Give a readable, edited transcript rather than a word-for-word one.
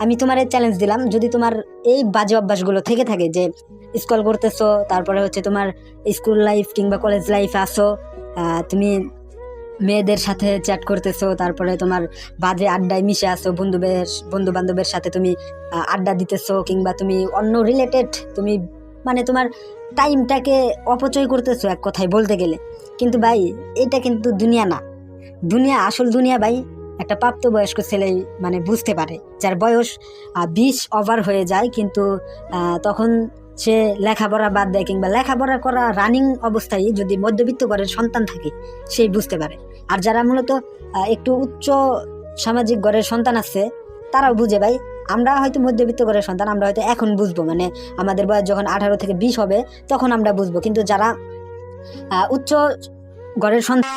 আমি তোমার চ্যালেঞ্জ দিলাম, যদি তোমার এই বাজে অভ্যাসগুলো থেকে থাকে, যে স্কুল করতেছো, তারপরে হচ্ছে তোমার স্কুল লাইফ কিংবা কলেজ লাইফে আসো, তুমি মেয়েদের সাথে চ্যাট করতেছো, তারপরে তোমার বাজে আড্ডায় মিশে আসো, বন্ধু বান্ধবের সাথে তুমি আড্ডা দিতেছো, কিংবা তুমি অন্য রিলেটেড তুমি মানে তোমার টাইমটাকে অপচয় করতেছো এক কথায় বলতে গেলে। কিন্তু ভাই এটা কিন্তু দুনিয়া না। দুনিয়া, আসল দুনিয়া ভাই একটা প্রাপ্তবয়স্ক ছেলেই মানে বুঝতে পারে, যার বয়স 20 ওভার হয়ে যায়, কিন্তু তখন সে লেখাপড়া বাদ দেয়, কিংবা লেখাপড়া করা রানিং অবস্থায় যদি মধ্যবিত্ত ঘরের সন্তান থাকে সেই বুঝতে পারে। আর যারা মূলত একটু উচ্চ সামাজিক ঘরের সন্তান আছে তারাও বুঝে ভাই। আমরা হয়তো মধ্যবিত্ত ঘরের সন্তান, আমরা হয়তো এখন বুঝবো, মানে আমাদের বয়স যখন 18 থেকে 20 হবে তখন আমরা বুঝবো, কিন্তু যারা উচ্চ ঘরের সন্তান